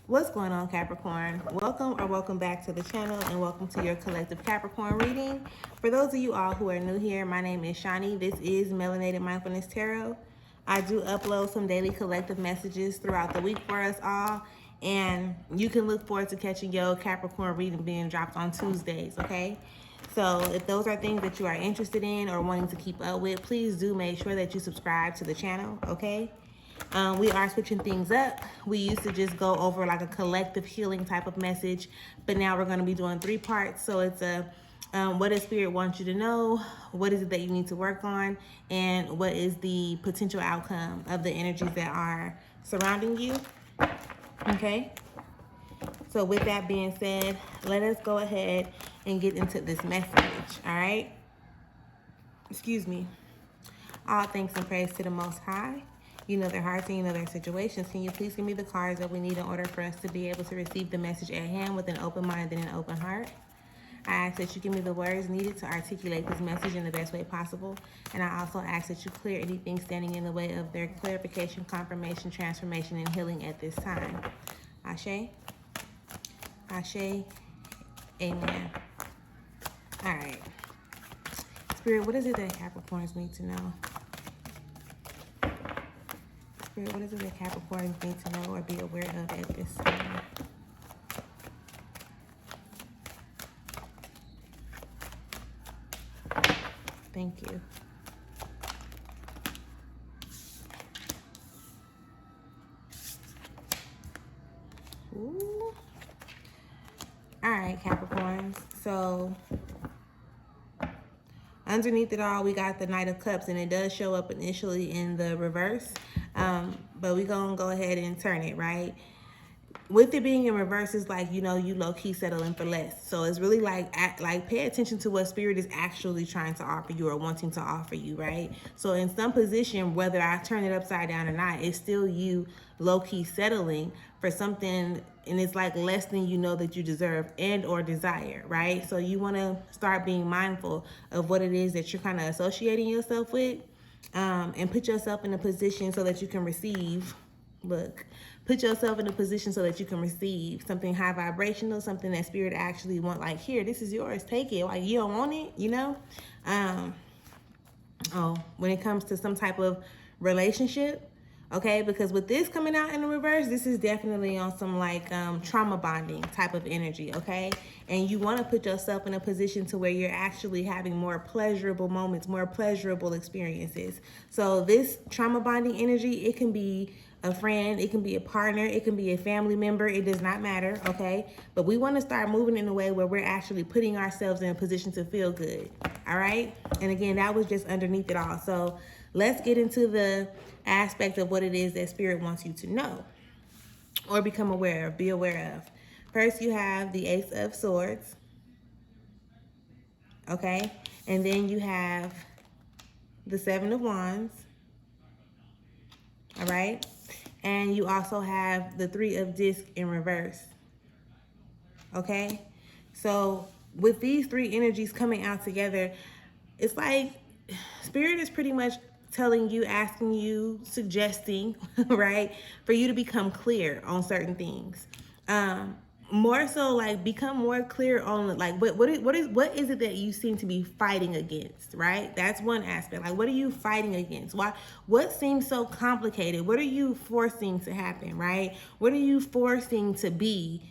What's going on, Capricorn? Welcome back to the channel, and welcome to your collective Capricorn reading. For those of you all who are new here, my name is Shani. This is Melanated Mindfulness Tarot. I do upload some daily collective messages throughout the week for us all, and you can look forward to catching your Capricorn reading being dropped on Tuesdays, okay? So if those are things that you are interested in or wanting to keep up with, please do make sure that you subscribe to the channel, okay? We are switching things up. We used to just go over like a collective healing type of message, but now we're going to be doing 3 parts. So it's what does Spirit want you to know? What is it that you need to work on? And what is the potential outcome of the energies that are surrounding you? Okay. So with that being said, let us go ahead and get into this message. All right. Excuse me. All thanks and praise to the Most High. You know their hearts and you know their situations. Can you please give me the cards that we need in order for us to be able to receive the message at hand with an open mind and an open heart? I ask that you give me the words needed to articulate this message in the best way possible. And I also ask that you clear anything standing in the way of their clarification, confirmation, transformation, and healing at this time. Ashe. Ashe. Amen. All right. Spirit, what is it that Capricorns need to know? Spirit, what is it that Capricorns need to know or be aware of at this time? Thank you. Ooh. All right, Capricorns. So underneath it all, we got the Knight of Cups, and it does show up initially in the reverse. But we're going to go ahead and turn it, right? With it being in reverse, it's like, you low-key settling for less. So it's really like pay attention to what Spirit is actually trying to offer you or wanting to offer you, right? So in some position, whether I turn it upside down or not, it's still you low-key settling for something, and it's like less than you know that you deserve and or desire, right? So you want to start being mindful of what it is that you're kind of associating yourself with, and put yourself in a position so that you can receive. Put yourself in a position so that you can receive something high vibrational, something that Spirit actually want. Like, here, this is yours, take it. Like, you don't want it, when it comes to some type of relationship, okay? Because with this coming out in the reverse, this is definitely on some like trauma bonding type of energy, okay? And you want to put yourself in a position to where you're actually having more pleasurable moments, more pleasurable experiences. So this trauma bonding energy, it can be a friend, it can be a partner, it can be a family member, it does not matter, okay? But we want to start moving in a way where we're actually putting ourselves in a position to feel good, all right? And again, that was just underneath it all. So let's get into the aspect of what it is that Spirit wants you to know or become aware of, be aware of. First, you have the Ace of Swords, okay? And then you have the Seven of Wands, all right? And you also have the Three of Discs in reverse, okay? So with these 3 energies coming out together, it's like Spirit is pretty much telling you, asking you, suggesting, right, for you to become clear on certain things. More so, like, become more clear on like what is it that you seem to be fighting against, right? That's one aspect. Like, what are you fighting against? What seems so complicated? What are you forcing to happen, right? What are you forcing to be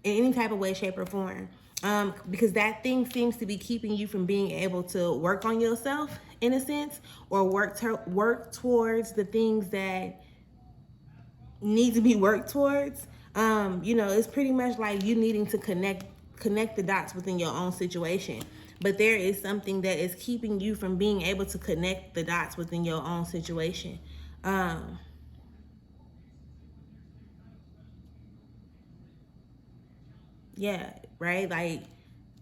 in any type of way, shape, or form? Because that thing seems to be keeping you from being able to work on yourself in a sense, or work towards the things that need to be worked towards. It's pretty much like you needing to connect the dots within your own situation. But there is something that is keeping you from being able to connect the dots within your own situation. Yeah, right? Like,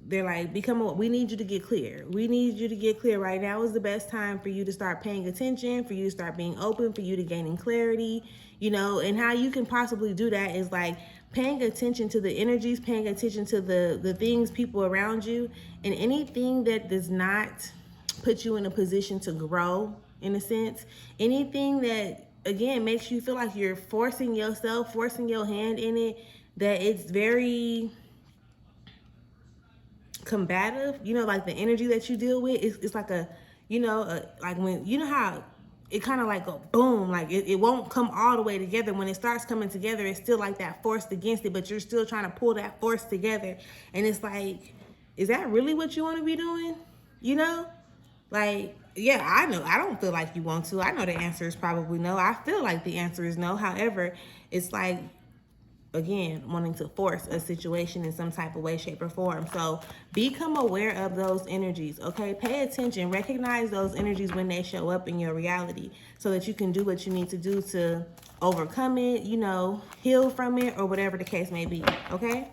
they're like, we need you to get clear. We need you to get clear. Right now is the best time for you to start paying attention, for you to start being open, for you to gaining clarity, and how you can possibly do that is like paying attention to the energies, paying attention to the things, people around you, and anything that does not put you in a position to grow, in a sense, anything that again, makes you feel like you're forcing yourself, forcing your hand in it, that it's very combative. You know, like the energy that you deal with, it's like a, you know, like when, you know how it kind of like go boom, like it won't come all the way together. When it starts coming together, it's still like that forced against it, but you're still trying to pull that force together. And it's like, is that really what you want to be doing? You know, like, yeah, I know I don't feel like you want to. I know the answer is probably no. I feel like the answer is no. However, it's like, again, wanting to force a situation in some type of way, shape, or form. So become aware of those energies, okay? Pay attention, recognize those energies when they show up in your reality so that you can do what you need to do to overcome it, you know, heal from it, or whatever the case may be, okay?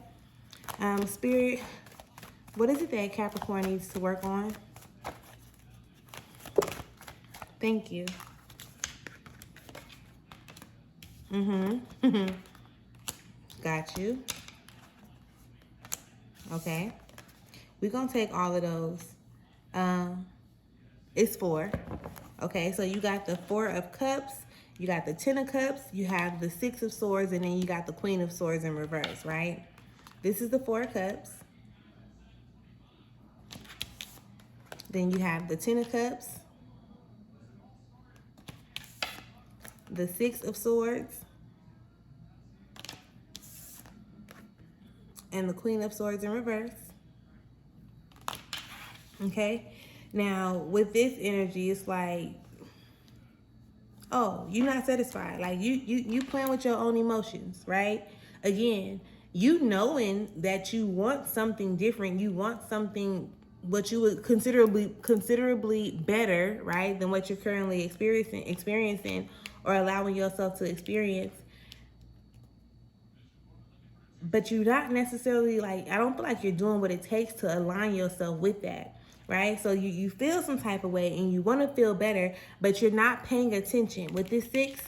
Spirit, what is it that Capricorn needs to work on? Thank you. Got you. Okay. We're going to take all of those. It's 4. Okay, so you got the 4 of Cups, you got the 10 of Cups, you have the 6 of Swords, and then you got the Queen of Swords in reverse, right? This is the 4 of Cups. Then you have the 10 of Cups, the 6 of Swords, and the Queen of Swords in reverse. Okay, now with this energy, it's like, oh, you're not satisfied. Like you playing with your own emotions, right? Again, you knowing that you want something different, you want something what you would considerably better, right, than what you're currently experiencing or allowing yourself to experience. But you're not necessarily like, I don't feel like you're doing what it takes to align yourself with that, right? So you feel some type of way and you want to feel better, but you're not paying attention. With this 6,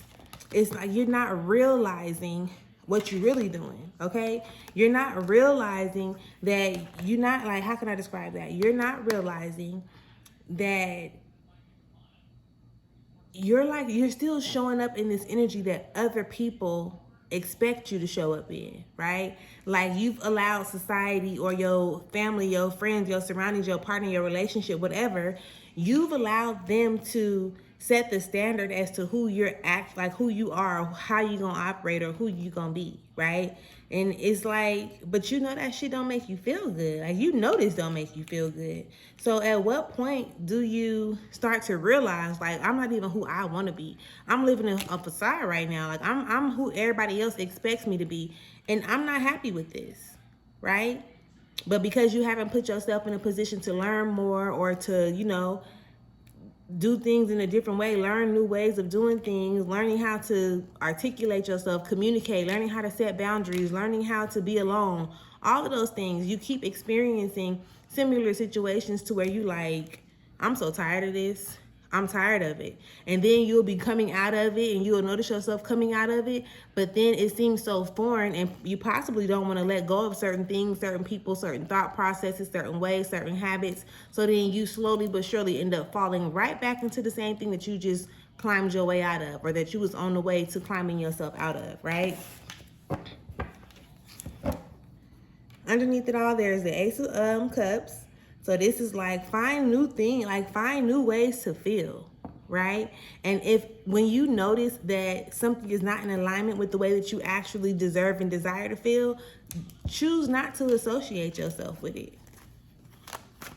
it's like you're not realizing what you're really doing, okay? You're not realizing that you're not, like, how can I describe that? You're not realizing that you're still showing up in this energy that other people expect you to show up in, right? Like you've allowed society or your family, your friends, your surroundings, your partner, your relationship, whatever, you've allowed them to set the standard as to who who you are, how you gonna operate, or who you gonna be, right? And it's like, but you know that shit don't make you feel good. Like, you know this don't make you feel good. So at what point do you start to realize, like, I'm not even who I want to be. I'm living in a facade right now. Like, I'm who everybody else expects me to be, and I'm not happy with this, right? But because you haven't put yourself in a position to learn more or to, you know, do things in a different way, learn new ways of doing things, learning how to articulate yourself, communicate, learning how to set boundaries, learning how to be alone, all of those things, you keep experiencing similar situations to where you like, I'm so tired of this. I'm tired of it. And then you'll be coming out of it and you'll notice yourself coming out of it, but then it seems so foreign and you possibly don't want to let go of certain things, certain people, certain thought processes, certain ways, certain habits. So then you slowly but surely end up falling right back into the same thing that you just climbed your way out of, or that you was on the way to climbing yourself out of, right? Underneath it all, there's the Ace of Cups. So this is like, find new ways to feel, right? And when you notice that something is not in alignment with the way that you actually deserve and desire to feel, choose not to associate yourself with it,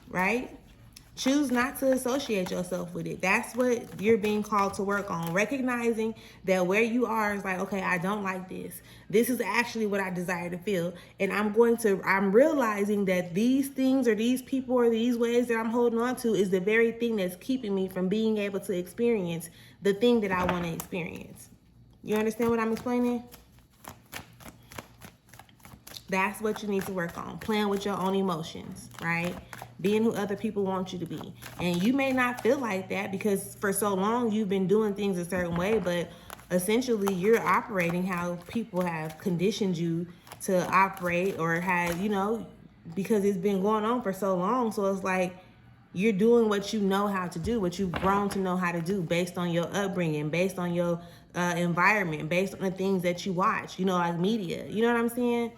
right? Choose not to associate yourself with it. That's what you're being called to work on. Recognizing that where you are is like, okay, I don't like this. This is actually what I desire to feel. And I'm realizing that these things or these people or these ways that I'm holding on to is the very thing that's keeping me from being able to experience the thing that I want to experience. You understand what I'm explaining? That's what you need to work on. Playing with your own emotions, right? Being who other people want you to be. And you may not feel like that because for so long you've been doing things a certain way, but essentially you're operating how people have conditioned you to operate, or have, you know, because it's been going on for so long. So it's like, you're doing what you know how to do, what you've grown to know how to do based on your upbringing, based on your environment, based on the things that you watch, like media. You know what I'm saying?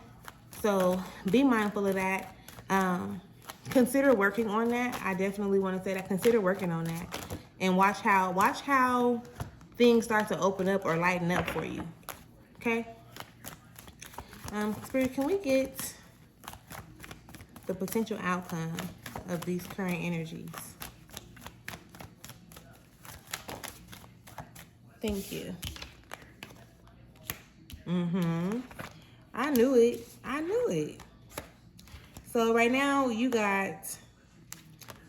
So be mindful of that. Consider working on that. I definitely want to say that. Consider working on that, and watch how things start to open up or lighten up for you. Okay. Spirit, can we get the potential outcome of these current energies? Thank you. I knew it. So right now you got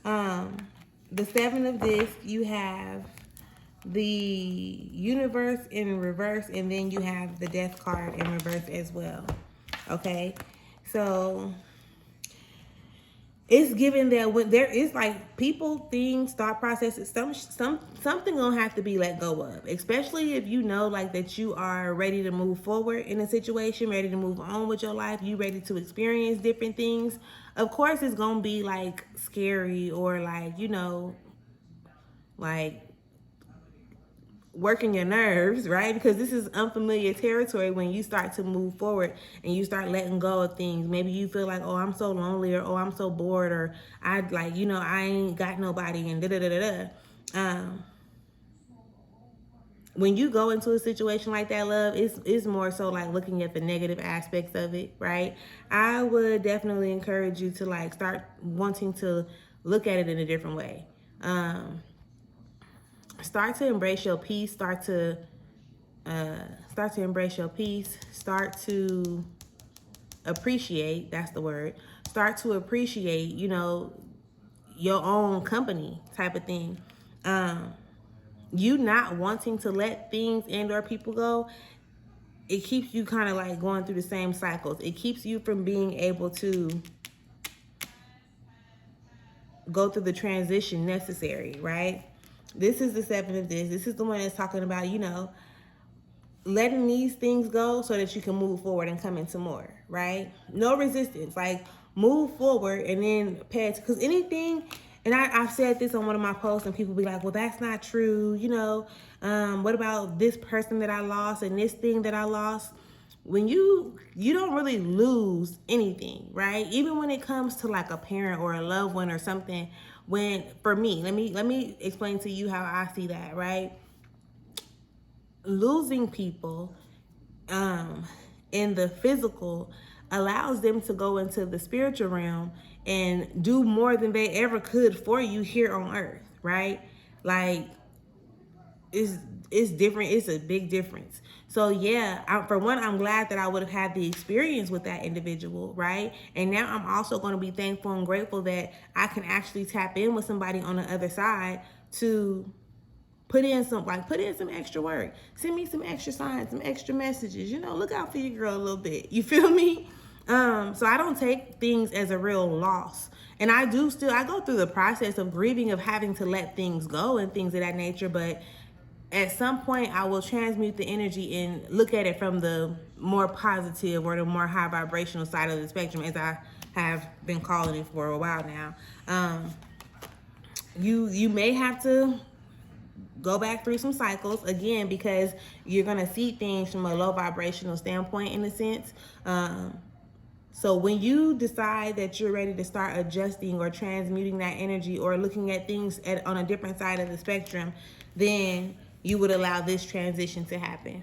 the 7 of Discs, you have the Universe in reverse, and then you have the Death card in reverse as well. Okay, so it's given that when there is like people, things, thought processes, something gonna have to be let go of, especially if you know like that you are ready to move forward in a situation, ready to move on with your life, you ready to experience different things. Of course it's gonna be like scary or like, like working your nerves, right? Because this is unfamiliar territory when you start to move forward and you start letting go of things. Maybe you feel like, oh, I'm so lonely, or oh, I'm so bored, or I ain't got nobody, and when you go into a situation like that, love, it's more so like looking at the negative aspects of it, right? I would definitely encourage you to like start wanting to look at it in a different way. Start to embrace your peace. Start to embrace your peace. Start to appreciate. That's the word. Start to appreciate, your own company type of thing. You not wanting to let things and or people go, it keeps you kind of like going through the same cycles. It keeps you from being able to go through the transition necessary, right? This is the 7 of Discs. This is the one that's talking about, letting these things go so that you can move forward and come into more, right? No resistance. Like, move forward and then pay it. Because anything, and I've said this on one of my posts, and people be like, well, that's not true. What about this person that I lost and this thing that I lost? When you don't really lose anything, right? Even when it comes to like a parent or a loved one or something. For me, let me explain to you how I see that, right? Losing people in the physical allows them to go into the spiritual realm and do more than they ever could for you here on earth, right? Like, it's different. It's a big difference. So yeah, for one, I'm glad that I would have had the experience with that individual, right? And now I'm also going to be thankful and grateful that I can actually tap in with somebody on the other side to put in some extra work. Send me some extra signs, some extra messages. Look out for your girl a little bit. You feel me? So I don't take things as a real loss. And I go through the process of grieving, of having to let things go and things of that nature. But at some point, I will transmute the energy and look at it from the more positive or the more high vibrational side of the spectrum, as I have been calling it for a while now. You may have to go back through some cycles again, because you're going to see things from a low vibrational standpoint in a sense. So when you decide that you're ready to start adjusting or transmuting that energy or looking at things on a different side of the spectrum, then you would allow this transition to happen.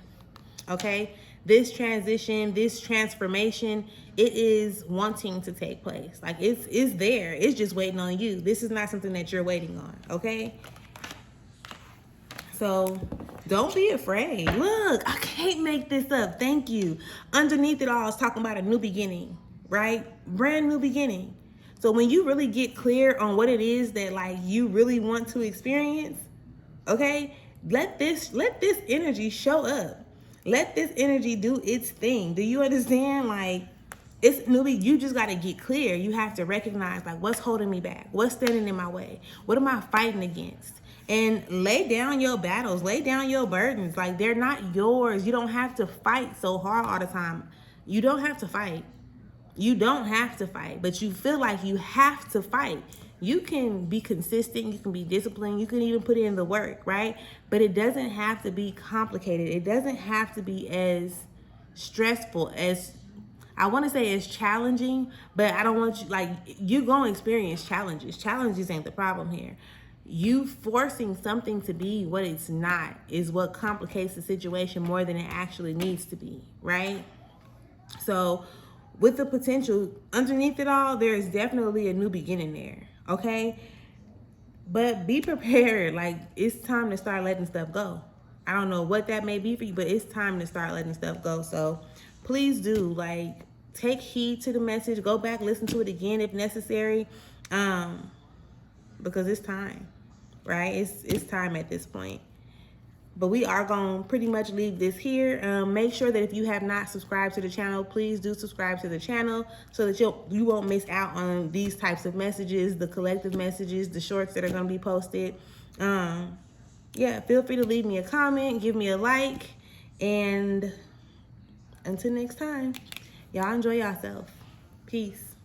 Okay? This transition, this transformation, it is wanting to take place. Like, it's there. It's just waiting on you. This is not something that you're waiting on. Okay? So don't be afraid. Look, I can't make this up. Thank you. Underneath it all, it's talking about a new beginning, right? Brand new beginning. So when you really get clear on what it is that like you really want to experience, okay, let this energy show up. Let this energy do its thing. Do you understand? Like, it's newly, you just got to get clear. You have to recognize like what's holding me back, what's standing in my way, what am I fighting against? And lay down your battles, lay down your burdens. Like, they're not yours. You don't have to fight so hard all the time. You don't have to fight, but you feel like you have to fight. You can be consistent, you can be disciplined, you can even put in the work, right? But it doesn't have to be complicated. It doesn't have to be as stressful as, I want to say, as challenging, but I don't want you, like, you're going to experience challenges. Challenges ain't the problem here. You forcing something to be what it's not is what complicates the situation more than it actually needs to be, right? So with the potential underneath it all, there is definitely a new beginning there, okay? But be prepared. Like, it's time to start letting stuff go. I don't know what that may be for you, but it's time to start letting stuff go. So please do, like, take heed to the message. Go back, listen to it again if necessary, because it's time, right? It's time at this point. But we are going to pretty much leave this here. Make sure that if you have not subscribed to the channel, please do subscribe to the channel so that you won't miss out on these types of messages, the collective messages, the shorts that are going to be posted. Yeah, feel free to leave me a comment, give me a like, and until next time, y'all enjoy yourself. Peace.